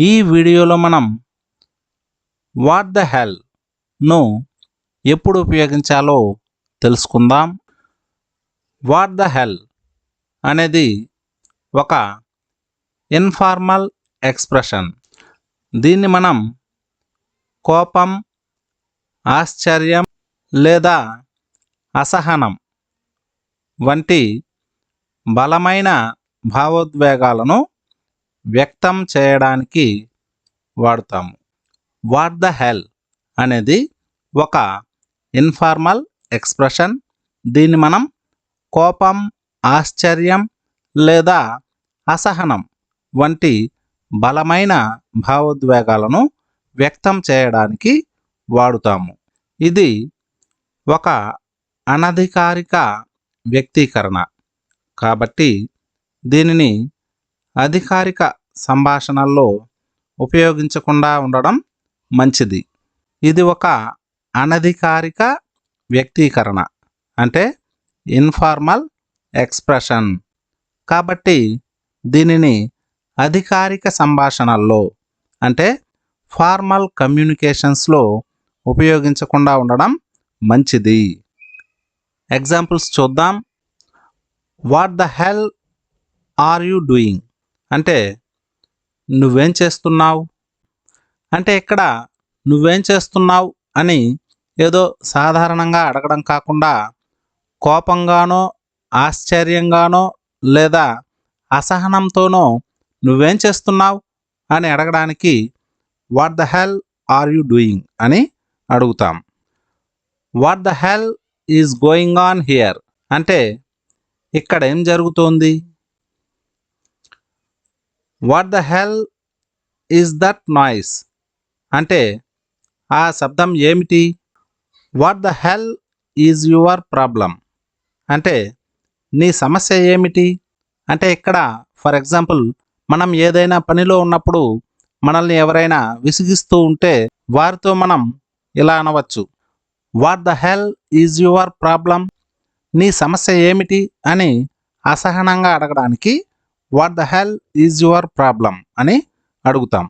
ఈ వీడియోలో మనం వాట్ ద హెల్ను ఎప్పుడు ఉపయోగించాలో తెలుసుకుందాం. వాట్ ద హెల్ అనేది ఒక ఇన్ఫార్మల్ ఎక్స్ప్రెషన్. దీన్ని మనం కోపం, ఆశ్చర్యం లేదా అసహనం వంటి బలమైన భావోద్వేగాలను వ్యక్తం చేయడానికి వాడుతాము. వాట్ ద హెల్ అనేది ఒక ఇన్ఫార్మల్ ఎక్స్ప్రెషన్. దీన్ని మనం కోపం, ఆశ్చర్యం లేదా అసహనం వంటి బలమైన భావోద్వేగాలను వ్యక్తం చేయడానికి వాడుతాము. ఇది ఒక అనధికారిక వ్యక్తీకరణ కాబట్టి దీనిని అధికారిక సంభాషణల్లో ఉపయోగించకుండా ఉండడం మంచిది. ఇది ఒక అనధికారిక వ్యక్తీకరణ అంటే ఇన్ఫార్మల్ ఎక్స్ప్రెషన్ కాబట్టి దీనిని అధికారిక సంభాషణల్లో అంటే ఫార్మల్ కమ్యూనికేషన్స్లో ఉపయోగించకుండా ఉండడం మంచిది. ఎగ్జాంపుల్స్ చూద్దాం. What the hell are you doing అంటే నువ్వేం చేస్తున్నావు. అంటే ఇక్కడ నువ్వేం చేస్తున్నావు అని ఏదో సాధారణంగా అడగడం కాకుండా కోపంగానో, ఆశ్చర్యంగానో లేదా అసహనంతోనో నువ్వేం చేస్తున్నావు అని అడగడానికి what the hell are you doing అని అడుగుతాం. What the hell is going on here అంటే ఇక్కడ ఏం జరుగుతోంది. What the hell is that noise అంటే ఆ శబ్దం ఏమిటి. What the hell is your problem అంటే నీ సమస్య ఏమిటి. అంటే ఇక్కడ ఫర్ ఎగ్జాంపుల్ మనం ఏదైనా పనిలో ఉన్నప్పుడు మనల్ని ఎవరైనా విసిగిస్తూ ఉంటే వారితో మనం ఇలా అనవచ్చు. What the hell is your problem నీ సమస్య ఏమిటి అని అసహనంగా అడగడానికి what the hell is your problem అని అడుగుతాం.